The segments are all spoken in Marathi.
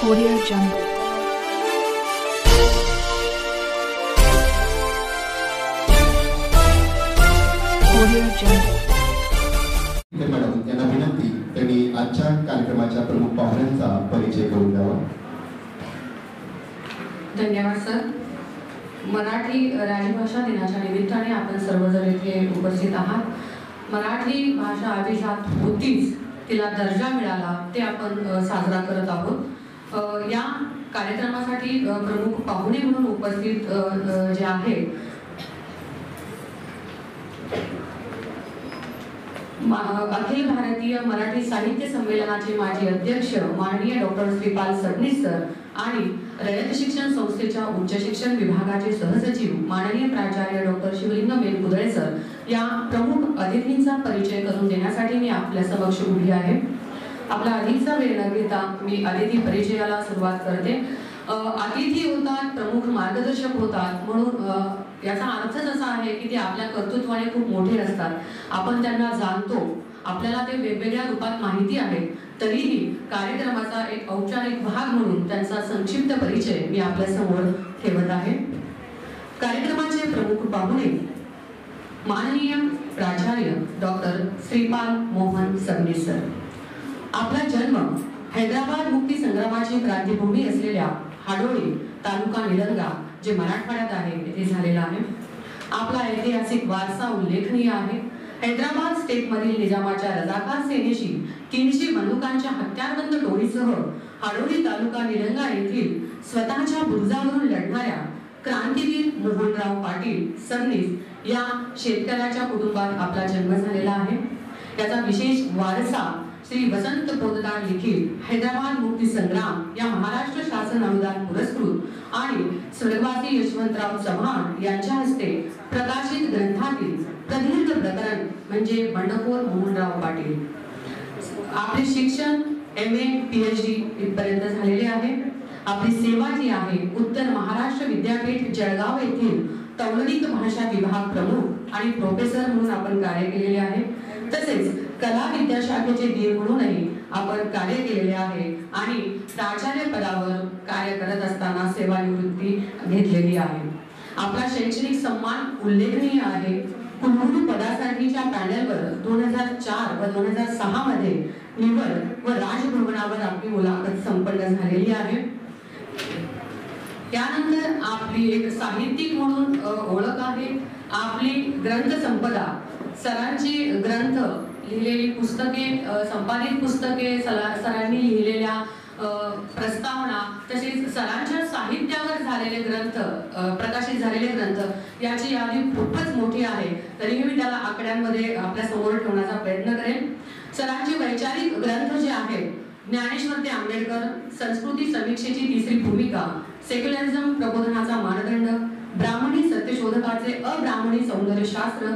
Audio Jungle. Audio Jungle. Madam यांना विनंती त्यांनी आजच्या कार्यक्रमाच्या प्रमुख पाहुण्यांचा परिचय करून द्यावा. धन्यवाद सर. मराठी राजभाषा दिनाच्या निमित्ताने आपण सर्वजण इथे उपस्थित आहात. मराठी भाषा अभिजात होतीच, तिला दर्जा मिळाला ते आपण साजरा करत आहोत. या कार्यक्रमासाठी प्रमुख पाहुणे म्हणून उपस्थित जे आहेत अखिल भारतीय मराठी साहित्य संमेलनाचे माजी अध्यक्ष माननीय डॉक्टर श्रीपाल सबनीस सर आणि रयत शिक्षण संस्थेच्या उच्च शिक्षण विभागाचे सहसचिव माननीय प्राचार्य डॉक्टर शिवलिंग मेलकुदळे सर या प्रमुख अतिथींचा परिचय करून देण्यासाठी मी आपल्या समक्ष उभी आहे. आपला अधिकचा वेळ न घेता मी अतिथी परिचयाला सुरुवात करते. अतिथी होतात, प्रमुख मार्गदर्शक होतात, म्हणून याचा अर्थच असा आहे की ते आपल्या कर्तृत्वाने खूप मोठे असतात. आपण त्यांना जाणतो, आपल्याला ते वेगवेगळ्या रूपात माहिती आहे, तरीही कार्यक्रमाचा एक औपचारिक भाग म्हणून त्यांचा संक्षिप्त परिचय मी आपल्या समोर ठेवत आहे. कार्यक्रमाचे प्रमुख पाहुणे माननीय प्राचार्य डॉक्टर श्रीपाल मोहन सबनीस सर. आपला जन्म हैदराबाद मुक्ती संग्रामाची क्रांतीभूमी असलेल्या हाडोळी तालुका निलंगा जे मराठवाड्यात आहे येथे झालेला आहे. आपला ऐतिहासिक वारसा उल्लेखनीय आहे. हैदराबाद स्टेटमधील निजामाच्या रजाकार सेनेशी किनशी बंदुकांच्या हत्यारबंद टोळीसह हाडोळी तालुका निलंगा येथील स्वतःच्या बुरुजावरून लढणाऱ्या क्रांतीवीर मोहनराव पाटील सबनीस या शेतकऱ्याच्या कुटुंबात आपला जन्म झालेला आहे. याचा विशेष वारसा श्री वसंत पोतदार लिखित हैदराबाद मुक्ती संग्राम या महाराष्ट्र शासन अनुदान पुरस्कृत आणि स्वर्गवासी यशवंतराव चव्हाण यांच्या हस्ते प्रकाशित ग्रंथातील प्रदीर्घ प्रकरण म्हणजे बंडखोर मोहनराव पाटील. आपले शिक्षण MA PhD इथपर्यंत झालेले आहे. आपली सेवा जी आहे उत्तर महाराष्ट्र विद्यापीठ जळगाव येथील तौलनिक भाषा विभाग प्रमुख आणि प्रोफेसर म्हणून आपण कार्य केलेले आहे. तसेच कला विद्याशाखेचे डीन म्हणूनही आपण कार्य केलेले आहे आणि प्राचार्य पदावर कार्य करत असताना सेवानिवृत्ती घेतलेली आहे. आपला शैक्षणिक सन्मान उल्लेखनीय आहे. कुलगुरू पदासाठीच्या पॅनलवर 2004 व 2006 मध्ये निवड व राजभवनावर आपली मुलाखत संपन्न झालेली आहे. त्यानंतर आपली एक साहित्यिक म्हणून ओळख आहे. आपली ग्रंथ संपदा, सरांची ग्रंथ लिहिलेली पुस्तके, संपादित पुस्तके, सरांनी लिहिलेल्या प्रस्तावना, तसेच सरांच्या साहित्यावर झालेले ग्रंथ, प्रकाशित झालेले ग्रंथ याची यादी खूपच मोठी आहे. तरीही मी त्याला आकड्यांमध्ये आपल्या समोर ठेवण्याचा प्रयत्न करेन. सरांचे वैचारिक ग्रंथ जे आहेत ज्ञानेश्वर ते आंबेडकर, संस्कृती समीक्षेची तिसरी भूमिका, सेक्युलरिझम प्रबोधनाचा मानदंड, ब्राह्मणी सत्यशोधकाचे अब्राह्मणी सौंदर्यशास्त्र,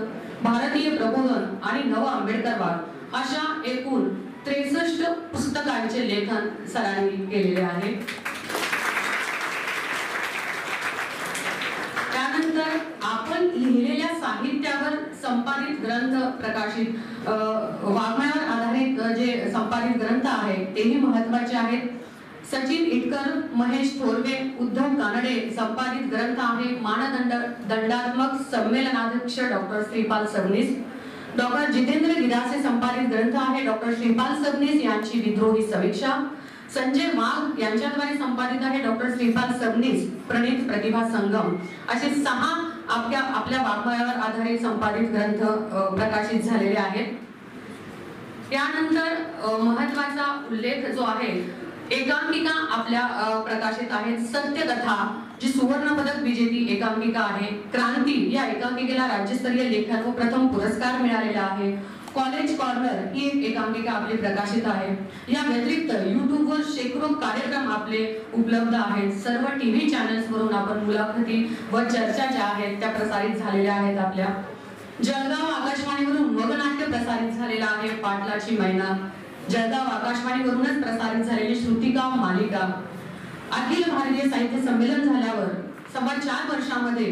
भारतीय प्रबोधन आणि नव आंबेडकरवाद अशा एकूण 63 पुस्तकांचे लेखन सरांनी केलेले आहे. त्यानंतर आपण लिहिलेल्या साहित्यावर संपादित ग्रंथ प्रकाशित, वाङ्मयावर आधारित जे संपादित ग्रंथ आहेत तेही महत्त्वाचे आहेत. सचिन इटकर, महेश थोरवे, उद्धव कानडे संपादित ग्रंथ आहे दंडात्मक संमेलनाध्यक्ष डॉक्टर श्रीपाल सबनीस. डॉक्टर जितेंद्र गिरासे संपादित ग्रंथ आहे डॉक्टर श्रीपाल सबनीस यांची विद्रोही समीक्षा. संजय वाघ यांच्याद्वारे संपादित आहे डॉक्टर श्रीपाल सबनीस प्रणित प्रतिभा संगम. असे 6 आपल्या वाङ्मयावर आधारित संपादित ग्रंथ प्रकाशित झालेले आहेत. त्यानंतर महत्त्वाचा उल्लेख जो आहे, एकांकिका आपल्या प्रकाशित आहेत. सत्यकथा जी सुवर्ण पदक विजेती एकांकिका आहे. क्रांती या एकांकिकेला राज्यस्तरीय लेखन व प्रथम पुरस्कार मिळालेला आहे. कॉलेज कॉर्नर ही एक एकांकिका आपली प्रकाशित आहे. या व्यतिरिक्त YouTubeवर शेकडो कार्यक्रम आपले उपलब्ध आहेत. सर्व TV चॅनल्सवरून आपण मुलाखती व चर्चा ज्या आहेत त्या प्रसारित झालेल्या आहेत. आपल्या जळगाव आकाशवाणीवरून मगनाट्य प्रसारित झालेला आहे. पाटलाची मैना, जळगाव आकाशवाणीवरूनच प्रसारित झालेली श्रुतिका मालिका. अखिल भारतीय साहित्य संमेलन झाल्यावर 4.25 वर्षामध्ये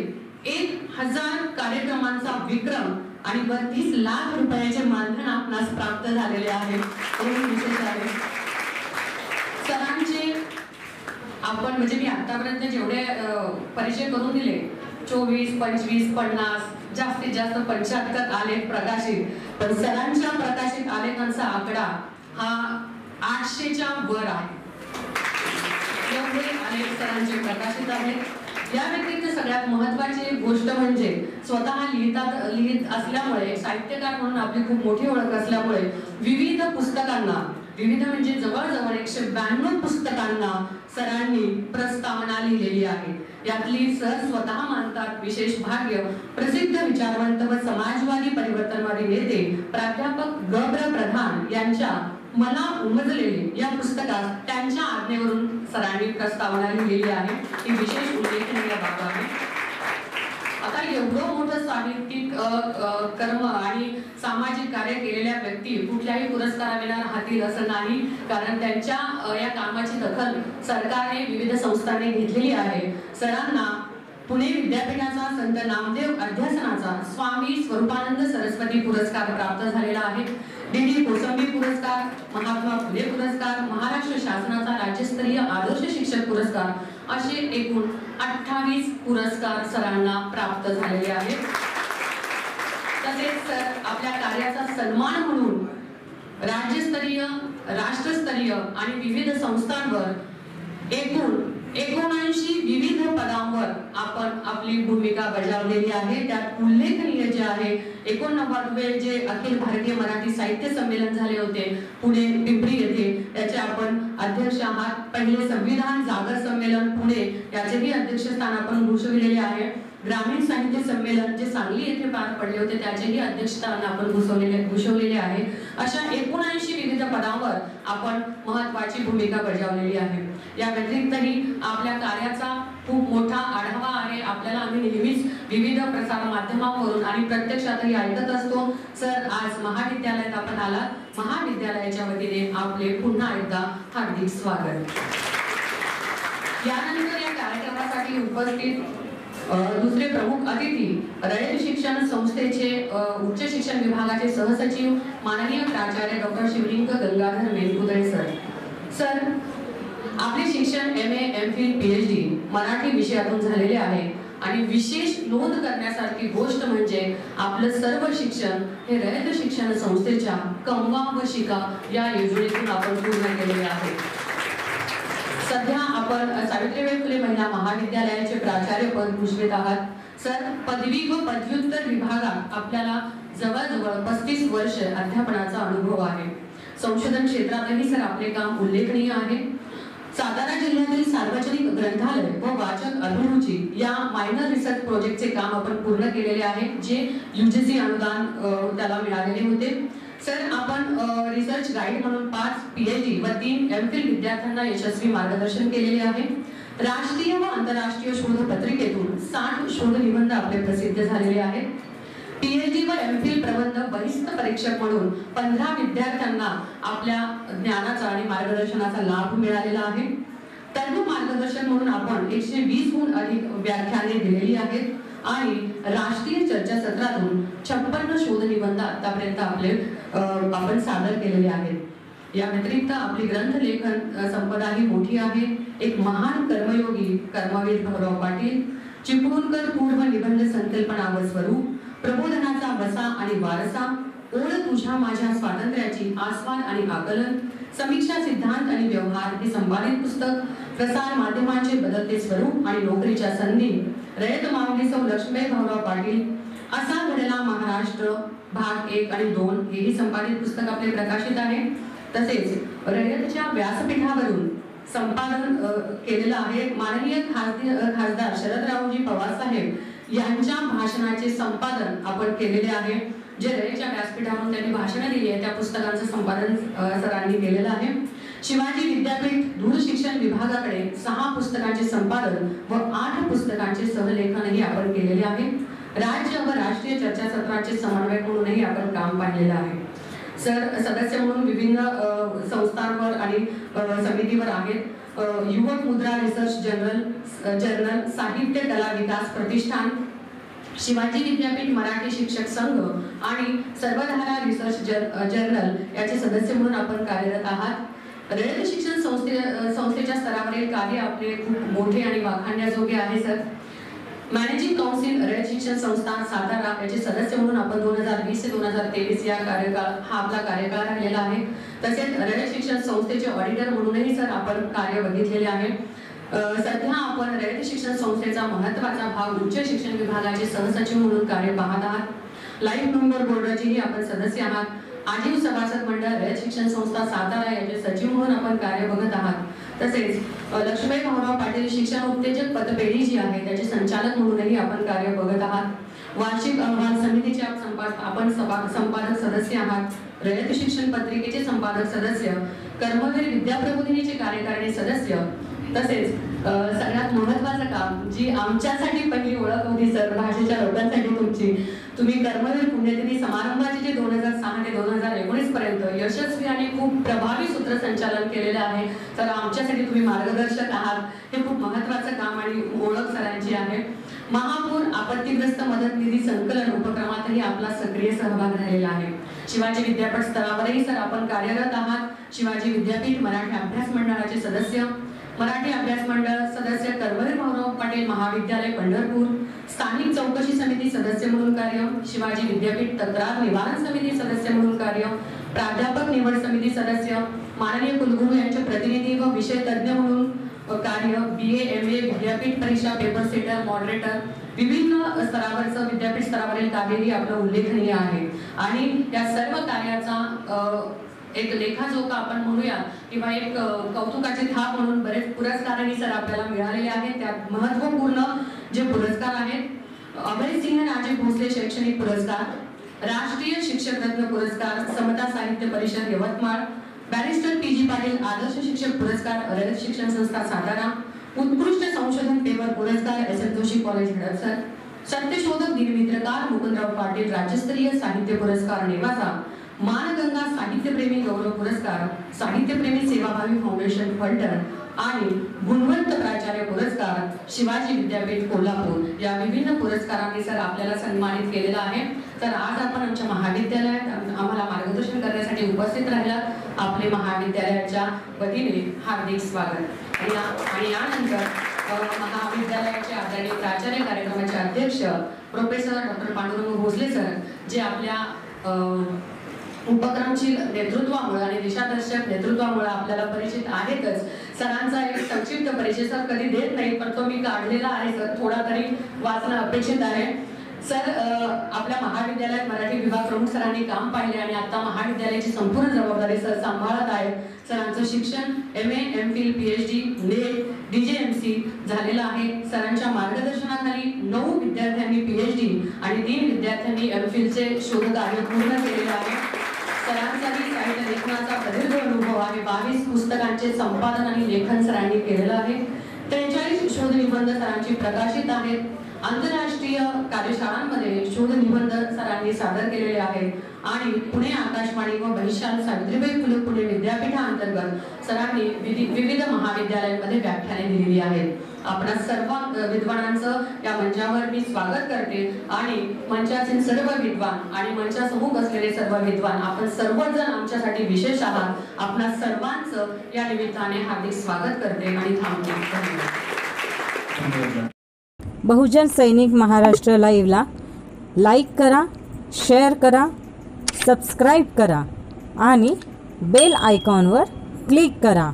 1000 कार्यक्रमांचा विक्रम आणि 32 लाख रुपयाचे मानधन आपणास प्राप्त झालेले आहे. सरांचे आपण म्हणजे मी आतापर्यंत जेवढे परिचय करून दिले 24, 25, 50 जास्तीत जास्त 75 आलेख प्रकाशित, पण सरांच्या प्रकाशित आलेखांचा आकडा हा 800च्या वर आहे. एवढे आलेख सरांचे प्रकाशित आहेत. या व्यतिरिक्त सगळ्यात महत्त्वाची गोष्ट म्हणजे स्वतः लिहित असल्यामुळे, साहित्यकार म्हणून आपली खूप मोठी ओळख असल्यामुळे विविध पुस्तकांना, विविध म्हणजे जवळजवळ 192 पुस्तकांना सरांनी प्रस्तावना लिहिलेली आहे. यातली सर स्वतः मानतात विशेष भाग्य प्रसिद्ध विचारवंत व समाजवादी परिवर्तनवादी नेते प्राध्यापक ग.प्र. प्रधान यांच्या मला उमजलेले या पुस्तकात त्यांच्या आज्ञेवरून सरांनी प्रस्तावना लिहिलेली आहे. ही विशेष उल्लेखनीय बाब आहे. आता एवढं मोठं साहित्यिक कर्म आणि सामाजिक कार्य केलेल्या व्यक्ती कुठल्याही पुरस्काराविना राहतील असं नाही, कारण त्यांच्या या कामाची दखल सरकारने, विविध संस्थांनी घेतलेली आहे. सरांना पुणे विद्यापीठाचा संत नामदेव अध्यासनाचा स्वामी स्वरूपानंद सरस्वती पुरस्कार प्राप्त झालेला आहे. डी.डी. कोसंबी पुरस्कार, महात्मा फुले पुरस्कार, महाराष्ट्र शासनाचा राज्यस्तरीय आदर्श शिक्षक पुरस्कार असे एकूण 28 पुरस्कार सरांना प्राप्त झालेले आहेत. तसेच सर आपल्या कार्याचा सन्मान म्हणून राज्यस्तरीय, राष्ट्रस्तरीय आणि विविध संस्थांवर एकूण 79 विविध पदांवर आपण आपली भूमिका बजावलेली आहे. त्यात उल्लेखनीय जे आहे 89 जे अखिल भारतीय मराठी साहित्य संमेलन झाले होते पुणे पिंपरी येथे, त्याचे आपण अध्यक्ष आहात. पहिले संविधान जागर संमेलन पुणे याचेही अध्यक्षस्थान आपण भूषविलेले आहे. ग्रामीण साहित्य संमेलन जे सांगली येथे पार पडले होते त्याचेही अध्यक्षस्थान आपण भूषवलेले आहे. अशा 79 विविध पदांवर आपण महत्त्वाची भूमिका बजावलेली आहे. या व्यतिरिक्तही आपल्या कार्याचा खूप मोठा आढावा आहे. आपल्याला आम्ही नेहमीच विविध प्रसार माध्यमांवरून आणि प्रत्यक्षातही ऐकत असतो. सर आज महाविद्यालयात आपण आलात. महाविद्यालयाच्या वतीने आपले पुन्हा एकदा हार्दिक स्वागत. यानंतर या कार्यक्रमासाठी उपस्थित दुसरे प्रमुख अतिथी रयत शिक्षण संस्थेचे उच्च शिक्षण विभागाचे सहसचिव माननीय प्राचार्य डॉक्टर शिवलिंग गंगाधर मेनकुदळे सर. सर आपले शिक्षण MA, MPhil, PhD मराठी विषयातून झालेले आहे आणि विशेष नोंद करण्यासारखी गोष्ट म्हणजे आपलं सर्व शिक्षण हे रयत शिक्षण संस्थेच्या कमवा व शिका या योजनेतून आपण पूर्ण केलेले आहे. सध्या आपण सावित्रीबाई फुले महिला महाविद्यालयाचे प्राचार्य पद भूषवित आहात. सर पदवी व पदव्युत्तर विभागात आपल्याला जवळजवळ 35 वर्ष अध्यापनाचा अनुभव आहे. संशोधन क्षेत्रातही सर आपले काम उल्लेखनीय आहे. सातारा जिल्ह्यातील सार्वजनिक ग्रंथालय व वाचक अभिरुची या मायनर रिसर्च प्रोजेक्टचे काम आपण पूर्ण केलेले आहे, जे UGC अनुदान त्याला मिळालेले होते. सर आपण रिसर्च गाईड म्हणून 5 PhD व 3 MPhil विद्यार्थ्यांना यशस्वी मार्गदर्शन केलेले आहे. राष्ट्रीय व आंतरराष्ट्रीय शोध पत्रिकेतून 60 शोध निबंध आपले प्रसिद्ध झालेले आहेत. PhD व MPhil प्रबंध वरिष्ठ परीक्षक म्हणून 15 विद्यार्थ्यांना आपल्या ज्ञानाचा आणि मार्गदर्शनाचा लाभ मिळालेला आहे. तज्ञ मार्गदर्शन म्हणून आपण 120हून अधिक व्याख्याने दिलेली आहेत आणि राष्ट्रीय चर्चासत्रातून 56 शोध निबंध आतापर्यंत आपण सादर केलेले आहेत. या व्यतिरिक्त आपली ग्रंथलेखन संपदा ही मोठी आहे. एक महान कर्मयोगी कर्मवीर भाऊराव पाटील, चिपळूणकर पूर्व निबंध संकल्पना व स्वरूप, प्रबोधनाचा वसा आणि वारसा, ओढ तुझ्या माझ्या स्वातंत्र्याची आस्वाद आणि आकलन, समीक्षा सिद्धांत आणि व्यवहार हे संपादित पुस्तक, प्रसार माध्यमांचे बदलते स्वरूप आणि नोकरीच्या संधी, रयत माऊली सौ लक्ष्मीबाई भाऊराव पाटील, असा घडला महाराष्ट्र भाग 1 आणि 2 हेही संपादित पुस्तक आपले प्रकाशित आहे. तसेच रयतच्या व्यासपीठावरून संपादन केलेलं आहे. माननीय खासदार शरदरावजी पवार साहेब यांच्या भाषणाचे संपादन आपण केलेले आहे. जे रयतच्या व्यासपीठावरून त्यांनी भाषणं दिली आहे त्या पुस्तकांचं संपादन सरांनी केलेलं आहे. शिवाजी विद्यापीठ दूरशिक्षण विभागाकडे 6 पुस्तकांचे संपादन व 8 पुस्तकांचे सहलेखनही आपण केलेले आहे. राज्य व राष्ट्रीय चर्चासत्राचे समन्वयक म्हणूनही आपण काम पाहिलेलं आहे. सर सदस्य म्हणून विभिन्न संस्थांवर आणि समितीवर आहेत. युवक मुद्रा रिसर्च जर्नल, साहित्य कला विकास प्रतिष्ठान, शिवाजी विद्यापीठ मराठी शिक्षक संघ आणि सर्वधारा रिसर्च जर्नल याचे सदस्य म्हणून आपण कार्यरत आहात. रयत शिक्षण संस्थेच्या स्तरावर स्तरावरील कार्य आपले खूप मोठे आणि वाखाणण्याजोगे आहे सर. मॅनेजिंग काउन्सिल रयत शिक्षण संस्था सातारा याचे सदस्य म्हणून आपण 2020 ते 2023 या कार्यकाळ हा आपला कार्यकाळ राहिलेला आहे. तसेच रयत शिक्षण संस्थेचे ऑडिटर म्हणूनही सर आपण कार्य बघितलेले आहे. सध्या आपण रयत शिक्षण संस्थेचा महत्त्वाचा भाग उच्च शिक्षण विभागाचे सहसचिव म्हणून कार्य पाहत आहात. लाईफ मेंबर बोर्डाचेही आपण सदस्य आहात. आजीव सभासद मंडळ रयत शिक्षण संस्था सातारा याचे सचिव म्हणून आपण कार्य बघत आहात. तसेच लक्ष्मीबाई भाऊराव पाटील शिक्षण उत्तेजक पतपेढी जी आहे त्याचे संचालक म्हणूनही आपण कार्य बघत आहात. वार्षिक अहवाल समितीचे आपण संपादक सदस्य आहात. रयत शिक्षण पत्रिकेचे संपादक सदस्य, कर्मवीर विद्याप्रबोधिनीचे कार्यकारिणी सदस्य. तसेच सगळ्यात महत्त्वाचं काम जी आमच्यासाठी पहिली ओळख होती सर भाषेच्या लोकांसाठी तुमची, तुम्ही कर्मवीर पुण्यतिथी समारंभाचे जे 2006 ते 2019 पर्यंत यशस्वी आणि खूप प्रभावी सूत्रसंचालन केलेलं आहे. तर आमच्यासाठी तुम्ही मार्गदर्शक आहात. हे खूप महत्त्वाचं काम आणि ओळख सरांची आहे. महापूर आपत्तीग्रस्त मदत निधी संकलन उपक्रमातही आपला सक्रिय सहभाग राहिलेला आहे. शिवाजी विद्यापीठ स्तरावरही सर आपण कार्यरत आहात. शिवाजी विद्यापीठ मराठी अभ्यास मंडळाचे सदस्य, मराठी अभ्यास मंडळ सदस्य, कर्मवीर भाऊराव पाटील महाविद्यालय पंढरपूर, स्थानिक चौकशी समिती सदस्य म्हणून कार्य, शिवाजी विद्यापीठ तक्रार निवारण समिती सदस्य म्हणून कार्य, प्राध्यापक निवड समिती सदस्य, माननीय कुलगुरू यांचे प्रतिनिधी व विषय तज्ञ म्हणून कार्य, BA MA विद्यापीठ परीक्षा पेपर सेटर मॉडरेटर, विविध स्तरावरचं विद्यापीठ स्तरावरील कार्यही आपलं उल्लेखनीय आहे. आणि या सर्व कार्याचा एक लेखाजोखा आपण म्हणूया किंवा एक कौतुकाची थाप म्हणून बरेच पुरस्कारही सर आपल्याला मिळालेले आहेत. त्यात महत्त्वपूर्ण जे पुरस्कार आहेत, अभयसिंह राजे भोसले शैक्षणिक पुरस्कार, राष्ट्रीय शिक्षक रत्न पुरस्कार, समता साहित्य परिषद यवतमाळ, बॅरिस्टर PG पाटील आदर्श शिक्षक पुरस्कार रयत शिक्षण संस्था सातारा, उत्कृष्ट संशोधन पेपर पुरस्कार SM जोशी कॉलेज हडपसर, सत्यशोधक दिनमित्रकार मुकुंदराव पाटील राज्यस्तरीय साहित्य पुरस्कार नेवासा, मानगंगा साहित्यप्रेमी गौरव पुरस्कार, साहित्यप्रेमी सेवाभावी फाउंडेशन फलटण आणि गुणवंत प्राचार्य पुरस्कार शिवाजी विद्यापीठ कोल्हापूर या विविध पुरस्कारांनी सर आपल्याला सन्मानित केलेला आहे. तर आज आपण आमच्या महाविद्यालयात आम्हाला मार्गदर्शन करण्यासाठी उपस्थित राहिला. आपले महाविद्यालयाच्या वतीने हार्दिक स्वागत. आणि यानंतर महाविद्यालयाचे आदरणीय प्राचार्य कार्यक्रमाचे अध्यक्ष professor doctor Pandurang Bhosale sir जे आपल्या उपक्रमशील नेतृत्वामुळे आणि दिशादर्शक नेतृत्वामुळे आपल्याला परिचित आहेतच. सरांचा एक संक्षिप्त परिचय सर कधी देत नाही पण तो मी काढलेला आहे सर, थोडा तरी वाचणं अपेक्षित आहे. सर आपल्या महाविद्यालयात मराठी विभाग प्रमुख सरांनी काम पाहिले आणि आता महाविद्यालयाची संपूर्ण जबाबदारी सर सांभाळत आहेत. सरांचं शिक्षण MA MPhil PhD net DJMC झालेलं आहे. सरांच्या मार्गदर्शनाखाली 9 विद्यार्थ्यांनी PhD आणि 3 विद्यार्थ्यांनी MPhilचे शोध कार्य पूर्ण केलेले आहे. सरांचाही साहित्य लेखनाचा प्रदीर्घ अनुभव आहे. 22 पुस्तकांचे संपादन आणि लेखन सरांनी केलेलं आहे. 43 शोध निबंध सरांची प्रकाशित आहेत. आंतरराष्ट्रीय कार्यशाळांमध्ये शोध निबंध सरांनी सादर केलेले आहेत. आणि पुणे आकाशवाणी व बहिशाल सावित्रीबाई फुले पुणे विद्यापीठाअंतर्गत सरांनी विविध महाविद्यालयांमध्ये व्याख्याने दिलेली आहेत. आपणा सर्व विद्वानांचं या मंचावर मी स्वागत करते आणि मंचाचे सर्व विद्वान आणि मंचासमोर असलेले सर्व विद्वान आपण सर्वजण आमच्यासाठी विशेष आहात. आपणा सर्वांचं या निमित्ताने हार्दिक स्वागत करते आणि थांबते. बहुजन सैनिक महाराष्ट्र लाईव्हला लाईक करा, शेअर करा, सबस्क्राईब करा आणि बेल आयकॉनवर क्लिक करा.